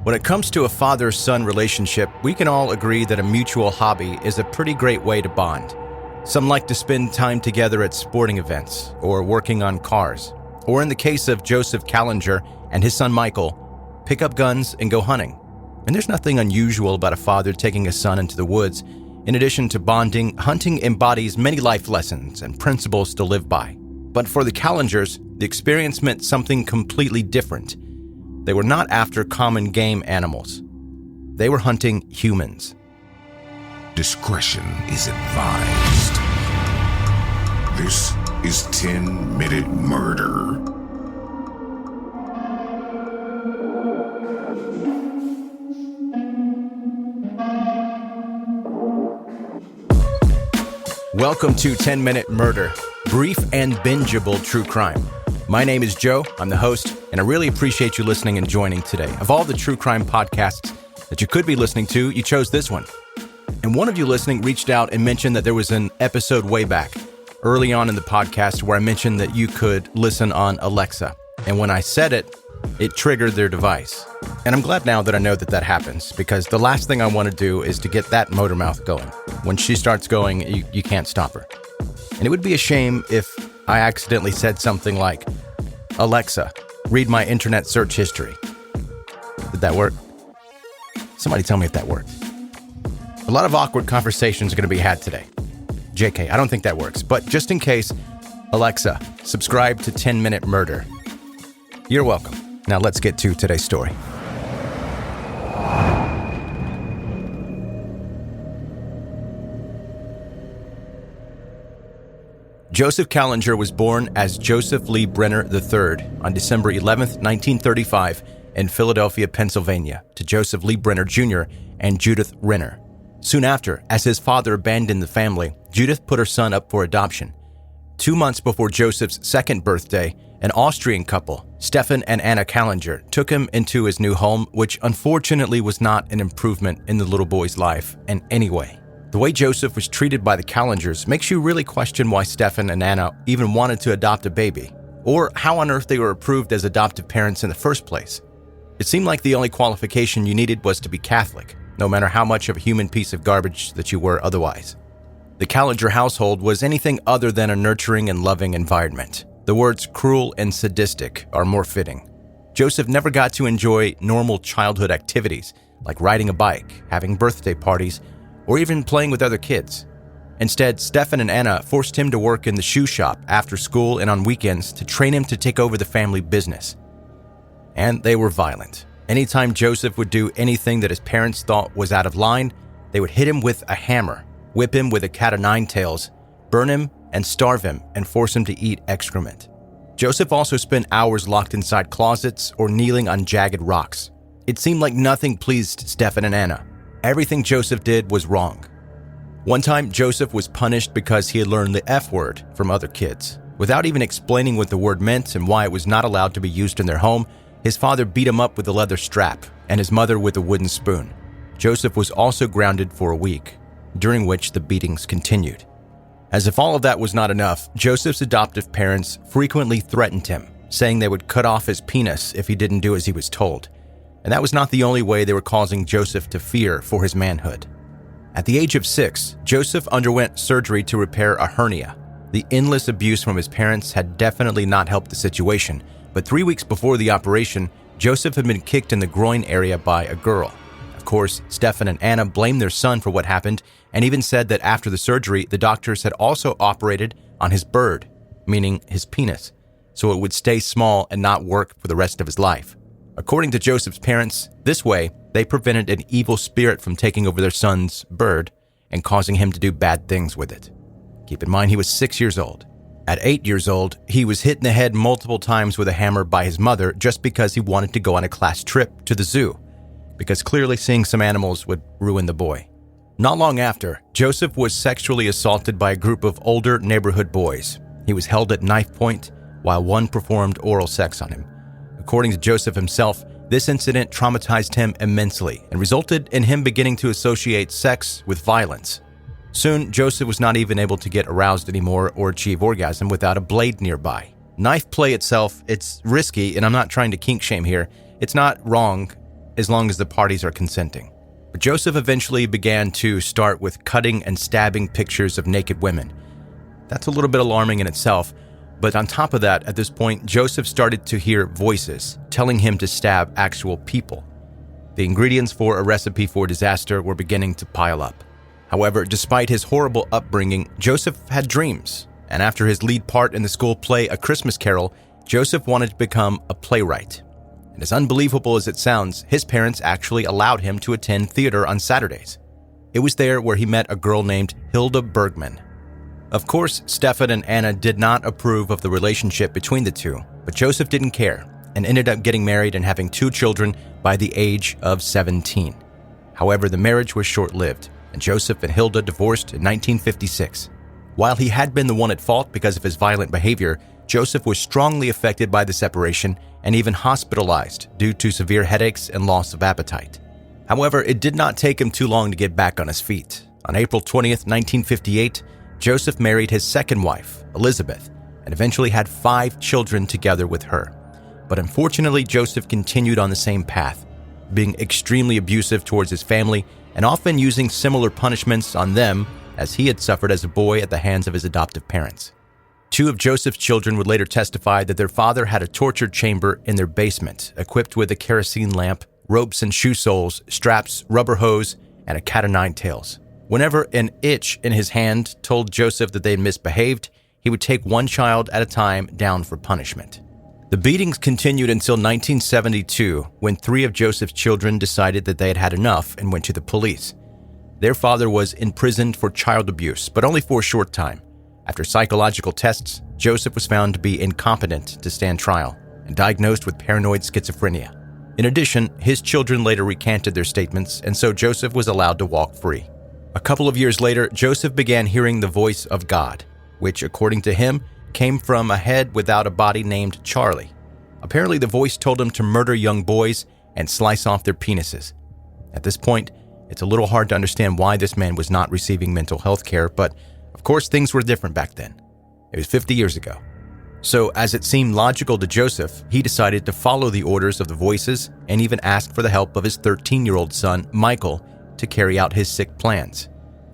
When it comes to a father-son relationship, we can all agree that a mutual hobby is a pretty great way to bond. Some like to spend time together at sporting events or working on cars. Or in the case of Joseph Kallinger and his son Michael, pick up guns and go hunting. And there's nothing unusual about a father taking his son into the woods. In addition to bonding, hunting embodies many life lessons and principles to live by. But for the Kallingers, the experience meant something completely different. They were not after common game animals. They were hunting humans. Discretion is advised. This is 10-Minute Murder. Welcome to 10-Minute Murder, brief and bingeable true crime. My name is Joe, I'm the host, and I really appreciate you listening and joining today. Of all the true crime podcasts that you could be listening to, you chose this one. And one of you listening reached out and mentioned that there was an episode way back, early on in the podcast, where I mentioned that you could listen on Alexa. And when I said it, it triggered their device. And I'm glad now that I know that happens, because the last thing I want to do is to get that motor mouth going. When she starts going, you can't stop her. And it would be a shame if I accidentally said something like, Alexa, read my internet search history. Did that work? Somebody tell me if that worked. A lot of awkward conversations are going to be had today. JK, I don't think that works. But just in case, Alexa, subscribe to 10-Minute Murder. You're welcome. Now let's get to today's story. Joseph Kallinger was born as Joseph Lee Brenner III on December 11, 1935, in Philadelphia, Pennsylvania, to Joseph Lee Brenner Jr. and Judith Renner. Soon after, as his father abandoned the family, Judith put her son up for adoption. 2 months before Joseph's second birthday, an Austrian couple, Stefan and Anna Kallinger, took him into his new home, which unfortunately was not an improvement in the little boy's life in any way. The way Joseph was treated by the Kallingers makes you really question why Stefan and Anna even wanted to adopt a baby, or how on earth they were approved as adoptive parents in the first place. It seemed like the only qualification you needed was to be Catholic, no matter how much of a human piece of garbage that you were otherwise. The Kallinger household was anything other than a nurturing and loving environment. The words cruel and sadistic are more fitting. Joseph never got to enjoy normal childhood activities like riding a bike, having birthday parties, or even playing with other kids. Instead, Stefan and Anna forced him to work in the shoe shop after school and on weekends to train him to take over the family business. And they were violent. Anytime Joseph would do anything that his parents thought was out of line, they would hit him with a hammer, whip him with a cat o' nine tails, burn him and starve him and force him to eat excrement. Joseph also spent hours locked inside closets or kneeling on jagged rocks. It seemed like nothing pleased Stefan and Anna. Everything Joseph did was wrong. One time, Joseph was punished because he had learned the F word from other kids. Without even explaining what the word meant and why it was not allowed to be used in their home, his father beat him up with a leather strap and his mother with a wooden spoon. Joseph was also grounded for a week, during which the beatings continued. As if all of that was not enough, Joseph's adoptive parents frequently threatened him, saying they would cut off his penis if he didn't do as he was told. And that was not the only way they were causing Joseph to fear for his manhood. At the age of 6, Joseph underwent surgery to repair a hernia. The endless abuse from his parents had definitely not helped the situation, but 3 weeks before the operation, Joseph had been kicked in the groin area by a girl. Of course, Stefan and Anna blamed their son for what happened and even said that after the surgery, the doctors had also operated on his bird, meaning his penis, so it would stay small and not work for the rest of his life. According to Joseph's parents, this way, they prevented an evil spirit from taking over their son's bird and causing him to do bad things with it. Keep in mind, he was 6 years old. At 8 years old, he was hit in the head multiple times with a hammer by his mother just because he wanted to go on a class trip to the zoo, because clearly seeing some animals would ruin the boy. Not long after, Joseph was sexually assaulted by a group of older neighborhood boys. He was held at knife point while one performed oral sex on him. According to Joseph himself, this incident traumatized him immensely and resulted in him beginning to associate sex with violence. Soon, Joseph was not even able to get aroused anymore or achieve orgasm without a blade nearby. Knife play itself, it's risky, and I'm not trying to kink shame here. It's not wrong. as long as the parties are consenting. But Joseph eventually began to start with cutting and stabbing pictures of naked women. That's a little bit alarming in itself, but on top of that, at this point, Joseph started to hear voices telling him to stab actual people. The ingredients for a recipe for disaster were beginning to pile up. However, despite his horrible upbringing, Joseph had dreams, and after his lead part in the school play A Christmas Carol, Joseph wanted to become a playwright. And as unbelievable as it sounds, his parents actually allowed him to attend theater on Saturdays. It was there where he met a girl named Hilda Bergman. Of course, Stefan and Anna did not approve of the relationship between the two, but Joseph didn't care and ended up getting married and having 2 children by the age of 17. However, the marriage was short-lived, and Joseph and Hilda divorced in 1956. While he had been the one at fault because of his violent behavior, Joseph was strongly affected by the separation and even hospitalized due to severe headaches and loss of appetite. However, it did not take him too long to get back on his feet. On April 20th, 1958, Joseph married his second wife, Elizabeth, and eventually had 5 children together with her. But unfortunately, Joseph continued on the same path, being extremely abusive towards his family and often using similar punishments on them as he had suffered as a boy at the hands of his adoptive parents. 2 of Joseph's children would later testify that their father had a torture chamber in their basement, equipped with a kerosene lamp, ropes and shoe soles, straps, rubber hose, and a cat o' nine tails. Whenever an itch in his hand told Joseph that they had misbehaved, he would take one child at a time down for punishment. The beatings continued until 1972, when 3 of Joseph's children decided that they had had enough and went to the police. Their father was imprisoned for child abuse, but only for a short time. After psychological tests, Joseph was found to be incompetent to stand trial and diagnosed with paranoid schizophrenia. In addition, his children later recanted their statements, and so Joseph was allowed to walk free. A couple of years later, Joseph began hearing the voice of God, which, according to him, came from a head without a body named Charlie. Apparently, the voice told him to murder young boys and slice off their penises. At this point, it's a little hard to understand why this man was not receiving mental health care, but of course, things were different back then. It was 50 years ago. So, as it seemed logical to Joseph, he decided to follow the orders of the voices and even asked for the help of his 13-year-old son, Michael, to carry out his sick plans.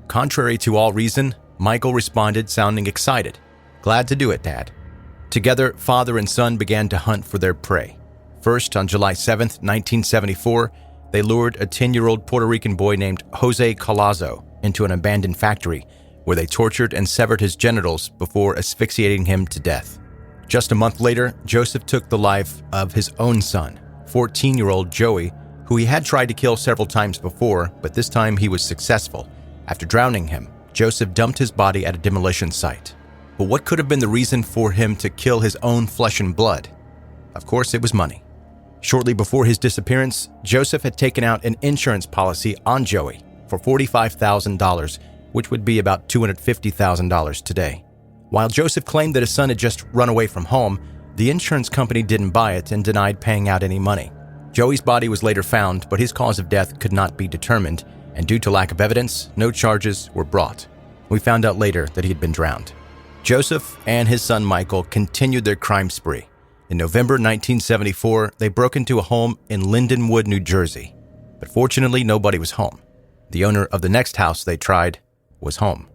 Contrary to all reason, Michael responded sounding excited. "Glad to do it, Dad." Together, father and son began to hunt for their prey. First, on July 7th, 1974, they lured a 10-year-old Puerto Rican boy named Jose Colazo into an abandoned factory where they tortured and severed his genitals before asphyxiating him to death. Just a month later, Joseph took the life of his own son, 14-year-old Joey, who he had tried to kill several times before, but this time he was successful. After drowning him, Joseph dumped his body at a demolition site. But what could have been the reason for him to kill his own flesh and blood? Of course, it was money. Shortly before his disappearance, Joseph had taken out an insurance policy on Joey for $45,000, which would be about $250,000 today. While Joseph claimed that his son had just run away from home, the insurance company didn't buy it and denied paying out any money. Joey's body was later found, but his cause of death could not be determined, and due to lack of evidence, no charges were brought. We found out later that he had been drowned. Joseph and his son Michael continued their crime spree. In November 1974, they broke into a home in Lindenwood, New Jersey. But fortunately, nobody was home. The owner of the next house they tried was home.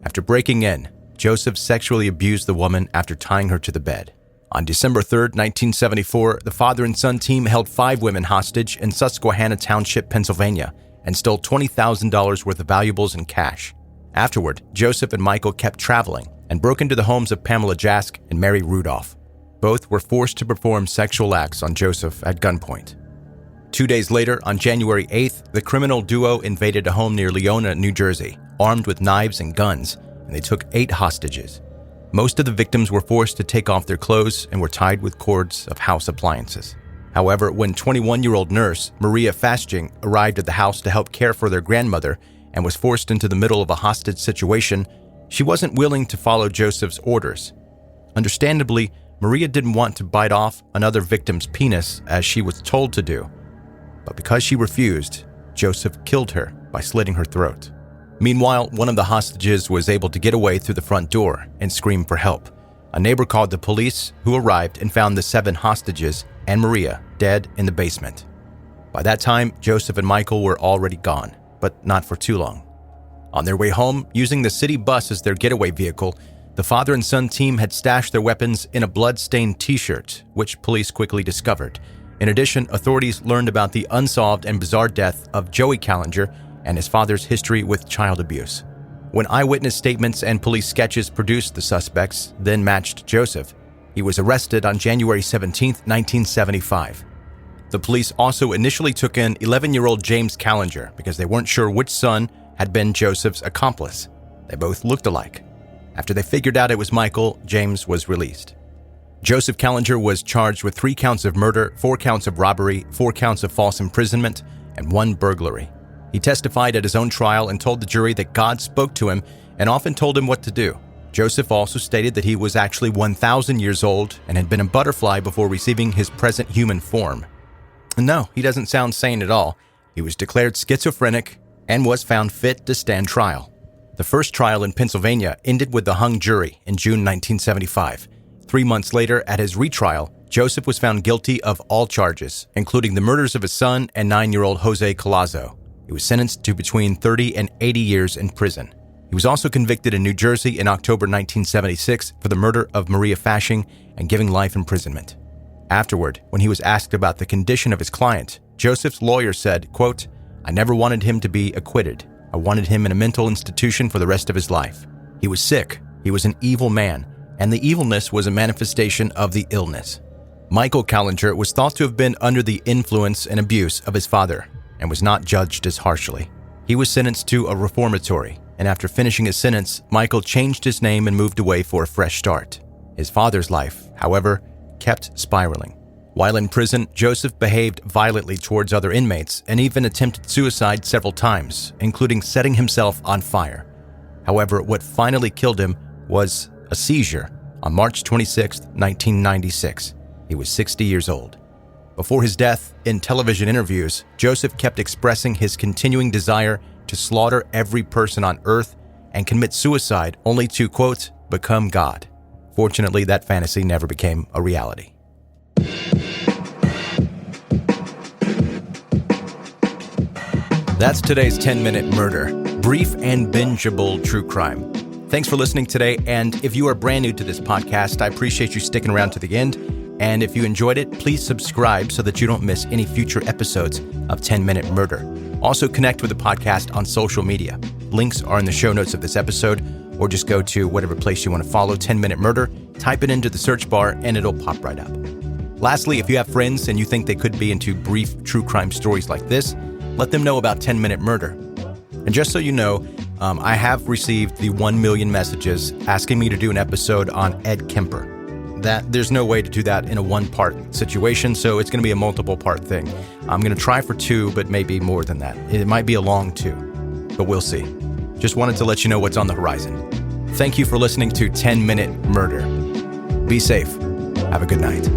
After breaking in, Joseph sexually abused the woman after tying her to the bed. On December 3rd, 1974, the father and son team held 5 women hostage in Susquehanna Township, Pennsylvania, and stole $20,000 worth of valuables and cash. Afterward, Joseph and Michael kept traveling and broke into the homes of Pamela Jask and Mary Rudolph. Both were forced to perform sexual acts on Joseph at gunpoint. 2 days later, on January 8th, the criminal duo invaded a home near Leona, New Jersey, armed with knives and guns, and they took 8 hostages. Most of the victims were forced to take off their clothes and were tied with cords of house appliances. However, when 21-year-old nurse Maria Fasting arrived at the house to help care for their grandmother and was forced into the middle of a hostage situation, she wasn't willing to follow Joseph's orders. Understandably, Maria didn't want to bite off another victim's penis as she was told to do. But because she refused, Joseph killed her by slitting her throat. Meanwhile, one of the hostages was able to get away through the front door and scream for help. A neighbor called the police, who arrived and found the 7 hostages and Maria dead in the basement. By that time, Joseph and Michael were already gone, but not for too long. On their way home, using the city bus as their getaway vehicle, the father and son team had stashed their weapons in a blood-stained T-shirt, which police quickly discovered. In addition, authorities learned about the unsolved and bizarre death of Joey Kallinger and his father's history with child abuse. When eyewitness statements and police sketches produced the suspects, then matched Joseph, he was arrested on January 17, 1975. The police also initially took in 11-year-old James Kallinger because they weren't sure which son had been Joseph's accomplice. They both looked alike. After they figured out it was Michael, James was released. Joseph Kallinger was charged with 3 counts of murder, 4 counts of robbery, 4 counts of false imprisonment, and 1 burglary. He testified at his own trial and told the jury that God spoke to him and often told him what to do. Joseph also stated that he was actually 1,000 years old and had been a butterfly before receiving his present human form. No, he doesn't sound sane at all. He was declared schizophrenic and was found fit to stand trial. The first trial in Pennsylvania ended with the hung jury in June 1975. 3 months later, at his retrial, Joseph was found guilty of all charges, including the murders of his son and 9-year-old Jose Collazo. He was sentenced to between 30 and 80 years in prison. He was also convicted in New Jersey in October 1976 for the murder of Maria Fashing and giving life imprisonment. Afterward, when he was asked about the condition of his client, Joseph's lawyer said, quote, "I never wanted him to be acquitted. I wanted him in a mental institution for the rest of his life. He was sick, he was an evil man, and the evilness was a manifestation of the illness." Michael Kallinger was thought to have been under the influence and abuse of his father and was not judged as harshly. He was sentenced to a reformatory, and after finishing his sentence, Michael changed his name and moved away for a fresh start. His father's life, however, kept spiraling. While in prison, Joseph behaved violently towards other inmates and even attempted suicide several times, including setting himself on fire. However, what finally killed him was a seizure on March 26, 1996. He was 60 years old. Before his death, in television interviews, Joseph kept expressing his continuing desire to slaughter every person on earth and commit suicide only to, quote, become God. Fortunately, that fantasy never became a reality. That's today's 10-Minute Murder. Brief and bingeable true crime. Thanks for listening today, and if you are brand new to this podcast, I appreciate you sticking around to the end. And if you enjoyed it, please subscribe so that you don't miss any future episodes of 10-Minute Murder. Also connect with the podcast on social media. Links are in the show notes of this episode, or just go to whatever place you want to follow 10-Minute Murder, type it into the search bar, and it'll pop right up. Lastly, if you have friends and you think they could be into brief true crime stories like this, let them know about 10-Minute Murder. And just so you know, I have received the 1 million messages asking me to do an episode on Ed Kemper. There's no way to do that in a one-part situation, so it's going to be a multiple-part thing. I'm going to try for 2, but maybe more than that. It might be a long 2, but we'll see. Just wanted to let you know what's on the horizon. Thank you for listening to 10-Minute Murder. Be safe. Have a good night.